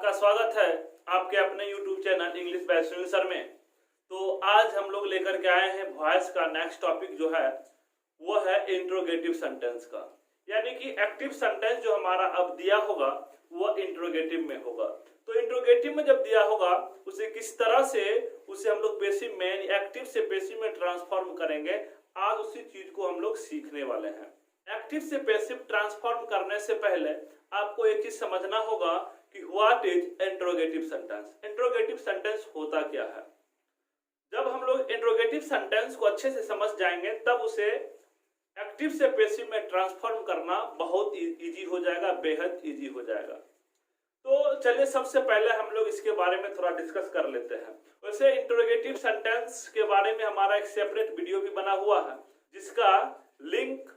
आपका स्वागत है आपके अपने YouTube channel English by Sunil sir में। तो आज हम लोग लेकर के आए हैं वॉइस का नेक्स्ट टॉपिक जो है वो है इंट्रोगेटिव सेंटेंस का, यानी कि एक्टिव सेंटेंस जो हमारा अब दिया होगा वो इंट्रोगेटिव में होगा। तो इंट्रोगेटिव में जब दिया होगा उसे किस तरह से उसे हम लोग पेसिव में एक्टिव से पेसिव में ट्रांसफॉर्म करेंगे, आज उसी चीज को हम लोग सीखने वाले हैं। एक्टिव से पैसिव ट्रांसफॉर्म करने से पहले आपको एक चीज समझना होगा कि what is interrogative sentence. Interrogative sentence होता क्या है। जब हम लोग इंट्रोगेटिव सेंटेंस को अच्छे से समझ जाएंगे तब उसे एक्टिव से पैसिव में ट्रांसफॉर्म करना बहुत इजी हो जाएगा, बेहद इजी हो जाएगा। तो चलिए सबसे पहले हम लोग इसके बारे में थोड़ा डिस्कस कर लेते हैं। वैसे इंट्रोगेटिव सेंटेंस के बारे में हमारा एक सेपरेट वीडियो भी बना हुआ है जिसका लिंक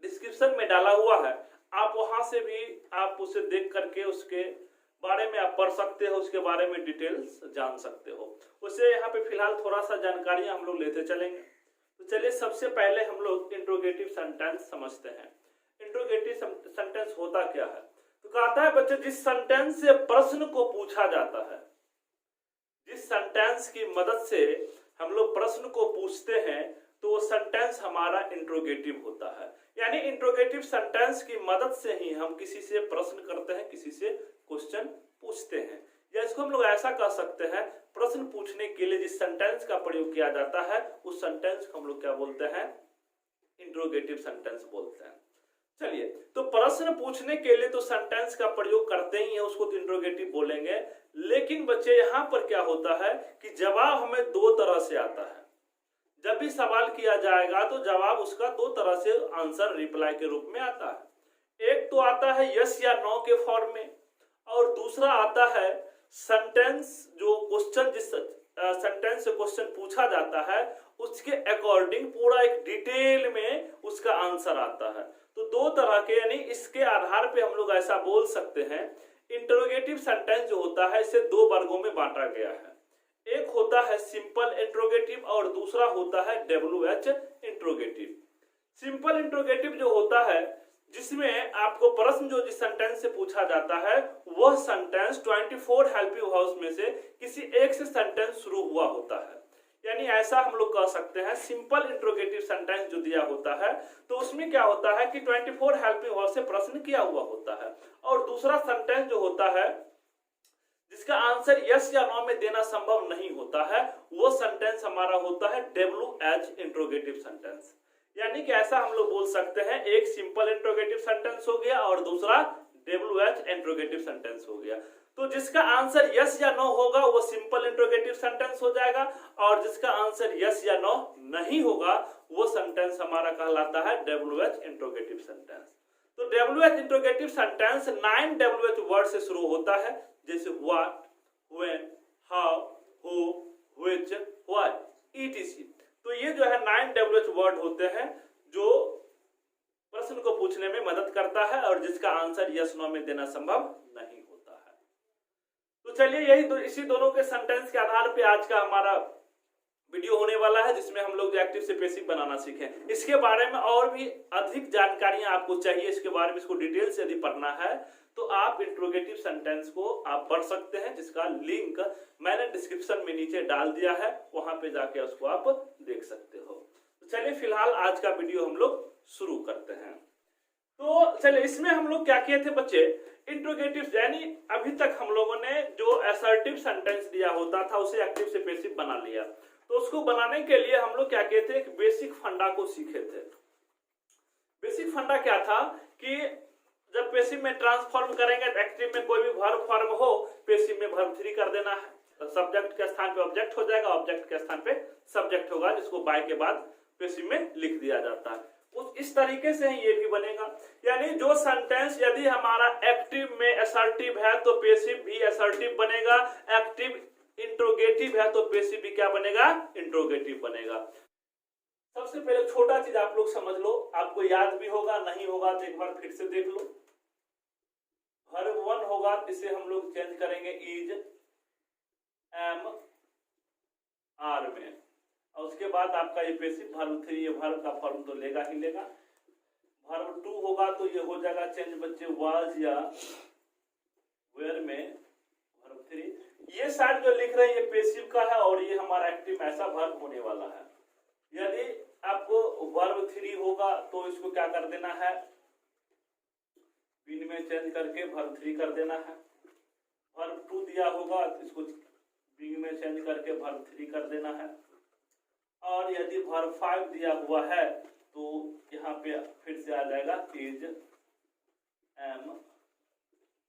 डिस्क्रिप्शन में डाला हुआ है, आप वहां से भी आप उसे देख करके उसके बारे में आप पढ़ सकते हो, उसके बारे में डिटेल्स जान सकते हो। उसे यहाँ पे फिलहाल थोड़ा सा जानकारी हम लोग लेते चलेंगे। तो चलिए सबसे पहले हम लोग इंट्रोगेटिव सेंटेंस समझते हैं। इंट्रोगेटिव सेंटेंस होता क्या है। तो कहता है बच्चे जिस सेंटेंस से प्रश्न को पूछा जाता है, जिस सेंटेंस की मदद से हम लोग प्रश्न को पूछते हैं तो वो सेंटेंस हमारा इंट्रोगेटिव होता है। यानी इंट्रोगेटिव सेंटेंस की मदद से ही हम किसी से प्रश्न करते हैं, किसी से क्वेश्चन पूछते हैं। या इसको हम लोग ऐसा कह सकते हैं, प्रश्न पूछने के लिए जिस सेंटेंस का प्रयोग किया जाता है उस सेंटेंस को हम लोग क्या बोलते हैं, इंट्रोगेटिव सेंटेंस बोलते हैं। चलिए, तो प्रश्न पूछने के लिए तो सेंटेंस का प्रयोग करते ही है, उसको तो इंट्रोगेटिव बोलेंगे। लेकिन बच्चे यहाँ पर क्या होता है कि जवाब हमें दो तरह से आता है। जब भी सवाल किया जाएगा तो जवाब उसका दो तरह से आंसर रिप्लाई के रूप में आता है। एक तो आता है यस या नो के फॉर्म में, और दूसरा आता है सेंटेंस जो क्वेश्चन जिस सेंटेंस से क्वेश्चन पूछा जाता है उसके अकॉर्डिंग पूरा एक डिटेल में उसका आंसर आता है। तो दो तरह के, यानी इसके आधार पे हम लोग ऐसा बोल सकते हैं इंटरोगेटिव सेंटेंस जो होता है इसे दो वर्गों में बांटा गया है। एक होता है सिंपल इंट्रोगेटिव और दूसरा होता है WH इंट्रोगेटिव। सिंपल इंट्रोगेटिव जो होता है जिसमें आपको प्रश्न जो जिस सेंटेंस से पूछा जाता है वह सेंटेंस 24 हेल्पिंग वर्ब्स में से किसी एक से सेंटेंस शुरू हुआ होता है। यानी ऐसा हम लोग कह सकते हैं सिंपल इंट्रोगेटिव सेंटेंस जो दिया होता है तो उसमें क्या होता है कि 24 हेल्पिंग वर्ब से प्रश्न किया हुआ होता है, और दूसरा सेंटेंस जो होता है जिसका आंसर यस या नो में देना संभव नहीं होता है वो सेंटेंस हमारा होता है WH इंट्रोगेटिव सेंटेंस। यानी कि ऐसा हम लोग बोल सकते हैं, एक सिंपल इंट्रोगेटिव सेंटेंस हो गया और दूसरा WH इंट्रोगेटिव सेंटेंस हो गया। तो जिसका आंसर यस या नो होगा वो सिंपल इंट्रोगेटिव सेंटेंस हो जाएगा, और जिसका आंसर यस या नो नहीं होगा वो सेंटेंस हमारा कहलाता है WH इंट्रोगेटिव सेंटेंस। तो WH interrogative sentence 9 WH word से शुरू होता है, जैसे what, when, how, who, which, why, etc। तो ये जो है 9 WH वर्ड होते हैं जो प्रश्न को पूछने में मदद करता है और जिसका आंसर यस नो में देना संभव नहीं होता है। तो चलिए इसी दोनों के सेंटेंस के आधार पे आज का हमारा वीडियो होने वाला है जिसमें हम लोग एक्टिव से पैसिव बनाना सीखें। इसके बारे में और भी अधिक जानकारियां आपको चाहिए, इसके बारे में इसको डिटेल से यदि पढ़ना है तो आप इंट्रोगेटिव सेंटेंस को आप पढ़ सकते हैं, जिसका लिंक मैंने डिस्क्रिप्शन में नीचे डाल दिया है, वहां पे जाके उसको आप देख सकते हो। तो चलिए फिलहाल आज का वीडियो हम लोग शुरू करते हैं। तो चलिए इसमें हम लोग क्या किए थे बच्चे, इंट्रोगेटिव यानी अभी तक हम लोगों ने जो असर्टिव सेंटेंस दिया होता था उसे एक्टिव से पैसिव बना लिया। तो उसको बनाने के लिए हम लोग क्या किए थे, एक बेसिक फंडा को सीखे थे। बेसिक फंडा क्या था कि जब पैसिव में ट्रांसफॉर्म करेंगे तो एक्टिव में कोई भी वर्ब फॉर्म हो पैसिव में वर्ब 3 कर देना है। तो सब्जेक्ट के स्थान पे ऑब्जेक्ट हो जाएगा, ऑब्जेक्ट के स्थान पे सब्जेक्ट होगा, जिसको बाय के बाद पैसिव में लिख दिया जाता है। इस तरीके से ही ये भी बनेगा। यानी जो सेंटेंस यदि हमारा एक्टिव में असर्टिव है तो पैसिव भी असर्टिव बनेगा, एक्टिव इंट्रोगेटिव है तो पैसिव भी क्या बनेगा, इंट्रोगेटिव बनेगा। सबसे पहले छोटा चीज आप लोग समझ लो, आपको याद भी होगा, नहीं होगा तो एक बार फिर से देख लो। वर्ब 1 होगा इसे हम लोग चेंज करेंगे इज, एम, आर में, और उसके बाद आपका ये पैसिव वर्ब 3 ये वर्ब का फॉर्म तो लेगा ही लेगा। वर्ब 2 होगा तो ये हो जाएगा चेंज बच्चे वाज या वेयर में वर्ब 3, ये साइड जो लिख रहे हैं ये पेसिव का है और ये हमारा एक्टिव ऐसा वर्ब होने वाला है। यदि आपको वर्ब 3 होगा तो इसको क्या कर देना है, बीन में चेंज करके वर्ब 3 कर देना है। वर्ब 2 दिया होगा तो इसको बीन में चेंज करके वर्ब 3 कर देना है। और यदि वर्ब 5 दिया हुआ है तो यहाँ पे फिर से आ जाएगा इज, एम,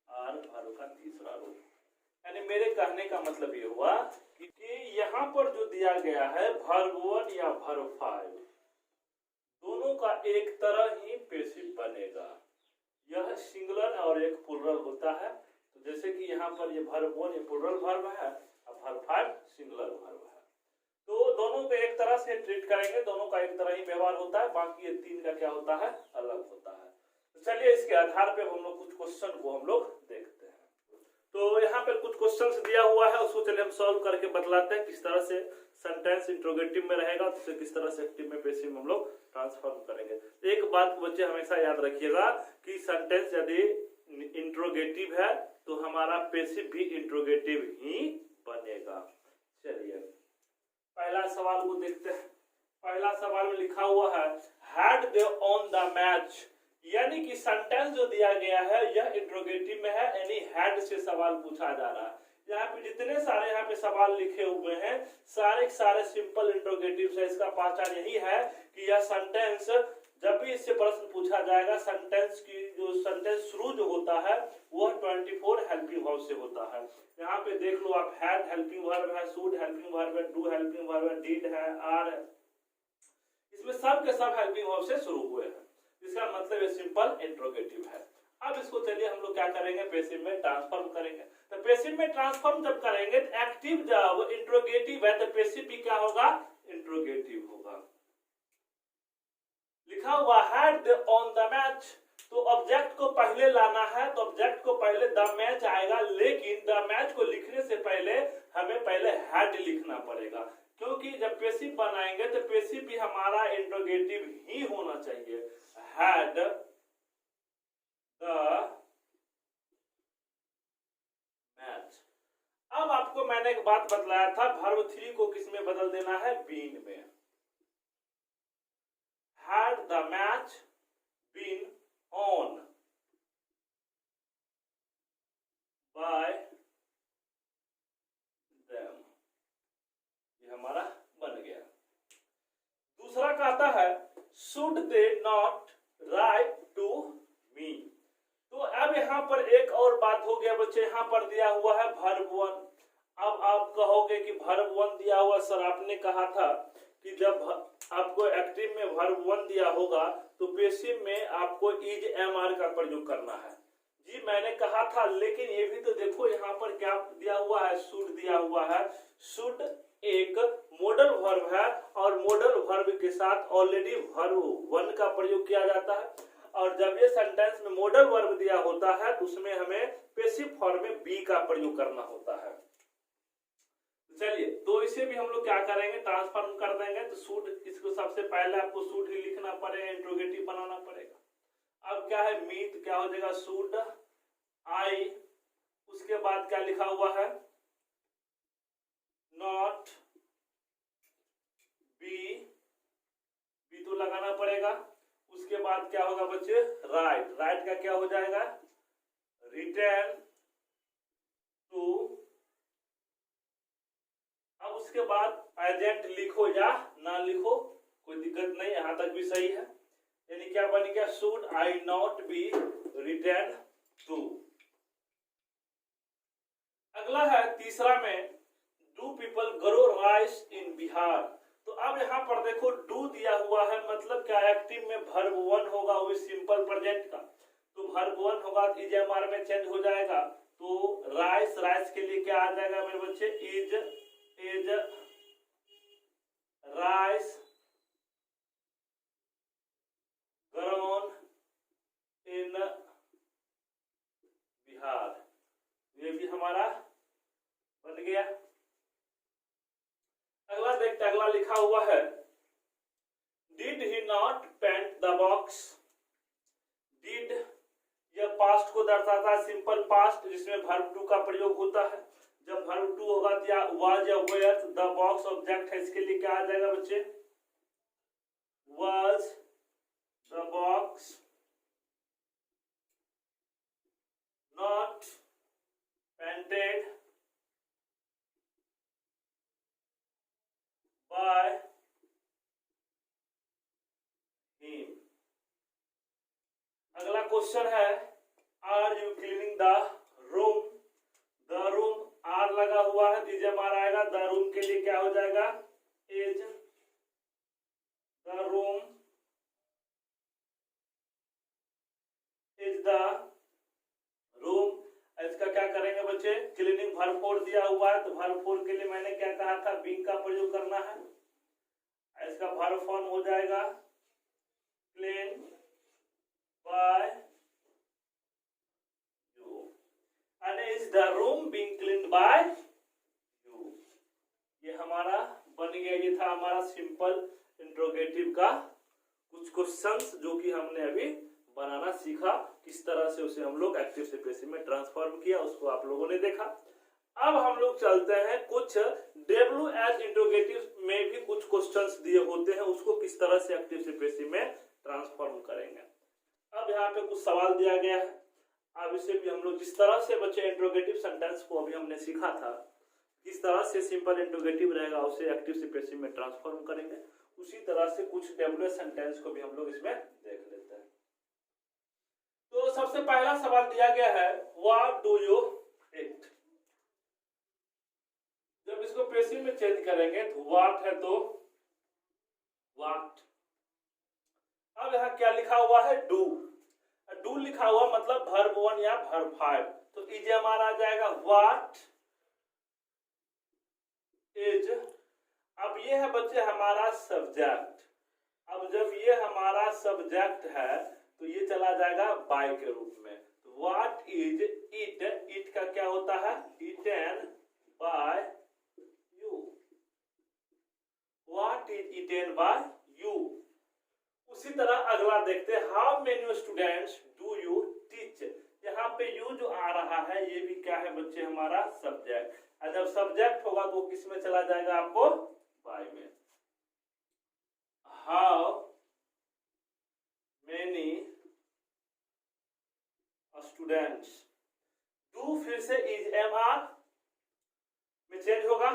आर, वर्ब का तीसरा रूप। यानी मेरे कहने का मतलब ये हुआ कि यहाँ पर जो दिया गया है वर्ब 1 या वर्ब 5 दोनों का एक तरह ही पेसिव बनेगा। यह सिंगुलर और एक प्लुरल होता है। तो जैसे कि यहाँ पर ये वर्ब 1 ये प्लुरल वर्ब है और वर्ब 5 सिंगुलर वर्ब है, तो दोनों को एक तरह से ट्रीट करेंगे, दोनों का एक तरह ही व्यवहार होता है, बाकी ये तीन का क्या होता है, अलग होता है। तो चलिए इसके आधार पे हम लोग कुछ क्वेश्चन को हम लोग देखते हैं। तो यहाँ पे कुछ क्वेश्चन दिया हुआ है, उसको चलिए हम सॉल्व करके बतलाते हैं किस तरह से सेंटेंस इंट्रोगेटिव में रहेगा तो किस तरह से एक्टिव में पेसिव में हम लोग ट्रांसफॉर्म करेंगे। तो एक बात बच्चे हमेशा याद रखिएगा कि सेंटेंस यदि इंट्रोगेटिव है तो हमारा पेसिव भी इंट्रोगेटिव ही बनेगा। चलिए पहला सवाल को देखते हैं। पहला सवाल में लिखा हुआ है had they on the match, यानी कि सेंटेंस जो दिया गया है यह इंट्रोगेटिव में है, यानी हैड से सवाल पूछा जा रहा है। यहाँ पे जितने सारे यहाँ पे सवाल लिखे हुए हैं सारे सारे सिंपल इंट्रोगेटिव से। इसका पहचान यही है कि यह सेंटेंस जब भी इससे प्रश्न पूछा जाएगा सेंटेंस की जो सेंटेंस शुरू जो होता है वह 24 हेल्पिंग वर्ब से होता है। यहाँ पे देख लो आप, हैड हेल्पिंग वर्ब है, शुड हेल्पिंग वर्ब है, डू हेल्पिंग वर्ब है, डिड है, आर है, इसमें सब के सब हेल्पिंग वर्ब से शुरू हुए हैं। इसका मतलब ये सिंपल इंट्रोगेटिव है। अब इसको चलिए हम लोग क्या करेंगे, पेसिव में ट्रांसफॉर्म करेंगे। तो पेसिव में ट्रांसफॉर्म जब करेंगे तो एक्टिव जब इंट्रोगेटिव है तो पेसिव भी क्या होगा, इंट्रोगेटिव होगा। लिखा हुआ हैड ऑन द मैच, तो ऑब्जेक्ट को पहले लाना है तो ऑब्जेक्ट को पहले द मैच आएगा, लेकिन द मैच को लिखने से पहले हमें पहले हैड लिखना पड़ेगा, क्योंकि जब पेसिव बनाएंगे तो पेसिव भी हमारा इंट्रोगेटिव ही होना चाहिए। Had the match. अब आपको मैंने एक बात बतलाया था वर्ब 3 को किस में बदल देना है, बीन में। Had the match been on by them, ये हमारा बन गया। दूसरा कहता है should they not write to me, तो अब यहाँ पर एक और बात हो गया बच्चे, यहाँ पर दिया हुआ है verb 1। अब आप कहोगे कि verb 1 दिया हुआ, सर आपने कहा था कि जब आपको एक्टिव में वर्ब 1 दिया होगा तो पेसिव में आपको इज, एम, आर का प्रयोग करना है। जी मैंने कहा था, लेकिन ये भी तो देखो यहाँ पर क्या दिया हुआ है, शुड दिया हुआ है। शुड एक मॉडल वर्ब है और मॉडल वर्ब के साथ ऑलरेडी वर्ब 1 का प्रयोग किया जाता है, और जब ये सेंटेंस में मॉडल वर्ब दिया होता है तो उसमें हमें पेसिव फॉर्म में बी का प्रयोग करना होता है। चलिए तो इसे भी हम लोग क्या करेंगे, ट्रांसफॉर्म कर देंगे। तो शुड, इसको सबसे पहले आपको शुड ही लिखना पड़ेगा, इंट्रोगेटिव बनाना पड़ेगा। अब क्या है, मीट क्या हो जाएगा, शुड आई, उसके बाद क्या लिखा हुआ है, नॉट बी, बी तो लगाना पड़ेगा। उसके बाद क्या होगा बच्चे, राइट, राइट का क्या हो जाएगा, रिटर्न टू। अब उसके बाद एजेंट लिखो या ना लिखो कोई दिक्कत नहीं, यहां तक भी सही है। यानी क्या बन गया, should I not be return to. अगला है तीसरा में, do people grow rice in Bihar. तो अब यहाँ पर देखो डू दिया हुआ है, मतलब क्या एक्टिव में वर्ब 1 होगा, वो सिंपल प्रेजेंट का। तो वर्ब 1 होगा तो इज, एम, आर में चेंज हो जाएगा। तो राइस, राइस के लिए क्या आ जाएगा मेरे बच्चे, is rice grown in Bihar, ये भी हमारा बन गया। अगला देखते, अगला लिखा हुआ है did he not paint the box. Did यह पास्ट को दर्शाता है, सिंपल पास्ट, जिसमें वर्ब टू का प्रयोग होता है। जब वर्ब टू होगा तो या वाज या वेयर, द बॉक्स ऑब्जेक्ट है, इसके लिए क्या आ जाएगा बच्चे, was the box not painted by him. अगला क्वेश्चन है, are you cleaning the room, the room are लगा हुआ है, दीजिए हमारा आएगा, द रूम के लिए क्या हो जाएगा, is the room, is the room. इसका क्या करेंगे बच्चे, क्लीनिंग वर्ब फोर दिया हुआ है, तो वर्ब फोर के लिए मैंने क्या कहा था, बीइंग का प्रयोग करना है। इसका वर्ब फॉर्म हो जाएगा clean by you, and is the room being cleaned by you. ये हमारा बन गया, ये था हमारा सिंपल इंट्रोगेटिव का कुछ क्वेश्चंस जो कि हमने अभी बनाना सीखा, किस तरह से उसे हम लोग एक्टिव से पैसिव में ट्रांसफॉर्म किया, उसको आप लोगों ने देखा। अब हम लोग चलते हैं कुछ डब्ल्यू एज इंट्रोगेटिव में भी कुछ क्वेश्चंस दिए होते हैं, उसको किस तरह से एक्टिव से पैसिव में ट्रांसफॉर्म करेंगे। अब यहाँ पे कुछ सवाल दिया गया है, अब इसे भी हम लोग जिस तरह से बच्चे इंट्रोगेटिव सेंटेंस को अभी हमने सीखा था, किस तरह से सिंपल इंट्रोगेटिव रहेगा उसे एक्टिव से पैसिव में ट्रांसफॉर्म करेंगे, उसी तरह से कुछ डब्ल्यू सेंटेंस को भी हम लोग इसमें देख लेते हैं। तो सबसे पहला सवाल दिया गया है, व्हाट डू यू ईट। जब इसको पैसिव में चेंज करेंगे तो व्हाट है तो व्हाट। अब यहाँ क्या लिखा हुआ है, डू, डू लिखा हुआ मतलब वर्ब वन या वर्ब फाइव, तो इज हमारा आ जाएगा व्हाट इज। अब ये है बच्चे हमारा सब्जेक्ट, अब जब ये हमारा सब्जेक्ट है तो ये चला जाएगा बाय के रूप में, तो व्हाट इज इट, इट का क्या होता है, eaten by you, what is eaten by you. उसी तरह अगला देखते हैं, how many students do you teach. यहाँ पे यू जो आ रहा है ये भी क्या है बच्चे, हमारा सब्जेक्ट, और जब सब्जेक्ट होगा तो किस में चला जाएगा आपको, बाय में। हाउ मेनी स्टूडेंट्स, डू फिर से इज एम आर में चेंज होगा,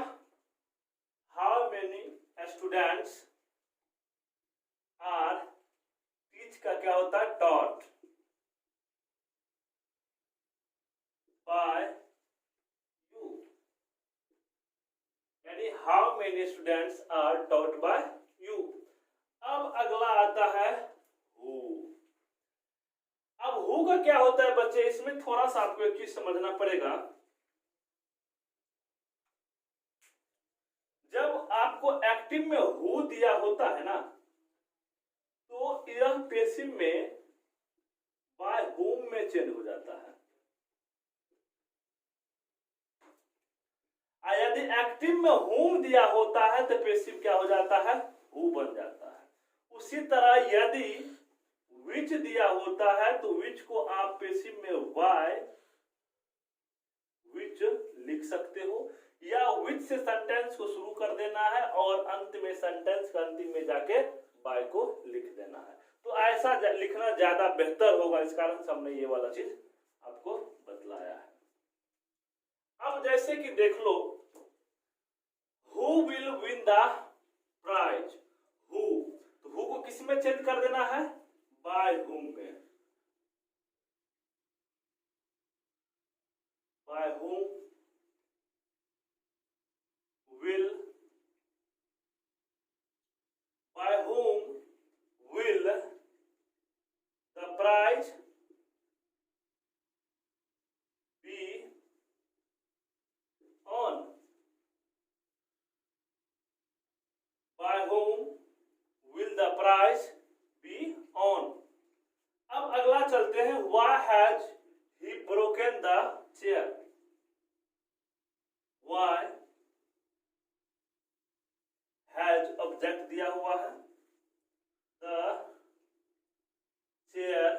how many students are, teach का क्या होता है, टॉट बाय यू, यानी how many students are taught by you. अब अगला आता है हु। अब हु का क्या होता है बच्चे, इसमें थोड़ा सा आपको एक चीज समझना पड़ेगा, जब आपको एक्टिव में हु दिया होता है ना, तो यह पैसिव में बाय हुम में चेंज हो जाता है, यदि एक्टिव में हुम दिया होता है तो पैसिव क्या हो जाता है, हु बन जाता है। उसी तरह यदि विच दिया होता है तो विच को आप पैसिव में बाय विच लिख सकते हो, या विच से सेंटेंस को शुरू कर देना है और अंत में सेंटेंस का अंतिम में जाके बाय को लिख देना है, तो ऐसा लिखना ज्यादा बेहतर होगा, इस कारण से हमने ये वाला चीज आपको बतलाया है। अब जैसे कि देख लो, who will win the prize, who, तो हु को किस में चेंज कर देना है, बाय हुम में, by whom will, by whom will the prize be on, by whom will the prize be on। अब अगला चलते हैं, why has he broken the chair, why has object दिया हुआ है, द चेयर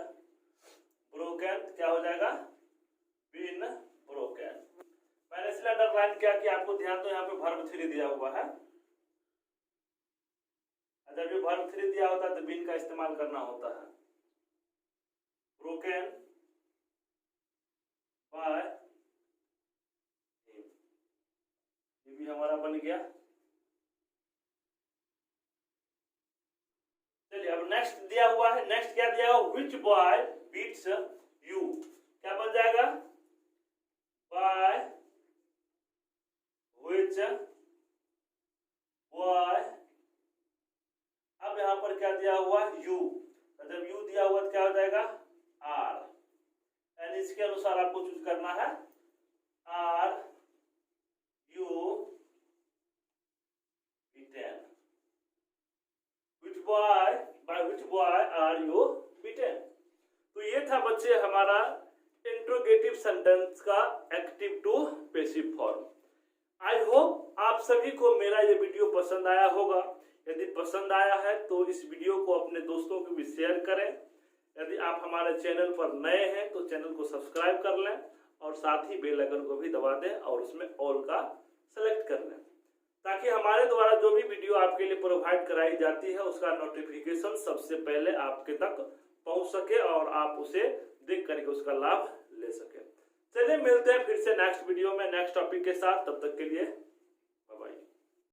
ब्रोकन लाइन क्या कि आपको ध्यान दो, यहाँ पे वर्ब 3 दिया हुआ है। जब ये वर्ब 3 दिया होता है तो बीन का इस्तेमाल करना होता है। ब्रोकन बाय हिम, ये भी हमारा बन गया। चलिए अब नेक्स्ट दिया हुआ है, नेक्स्ट क्या दिया हुआ, विच बॉय बीट्स यू, क्या बन जाएगा, बाय विच बॉय। अब यहां पर क्या दिया हुआ, यू, जब यू दिया हुआ तो क्या हो जाएगा, आर, यानी इसके अनुसार आपको चूज करना है, are you beaten, which boy, by which boy are you beaten. तो ये था बच्चे हमारा इंट्रोगेटिव सेंटेंस का active to passive form. I hope आप सभी को मेरा ये वीडियो पसंद आया होगा। यदि पसंद आया है तो इस वीडियो को अपने दोस्तों को भी शेयर करें। यदि आप हमारे चैनल पर नए हैं तो चैनल को सब्सक्राइब कर लें और साथ ही बेल आइकन को भी दबा दें और उसमें ऑल का सेलेक्ट कर लें, ताकि हमारे द्वारा जो भी वीडियो आपके लिए प्रोवाइड कराई जाती है उसका नोटिफिकेशन सबसे पहले आपके तक पहुंच सके और आप उसे देख करके उसका लाभ ले सके। चलिए मिलते हैं फिर से नेक्स्ट वीडियो में नेक्स्ट टॉपिक के साथ, तब तक के लिए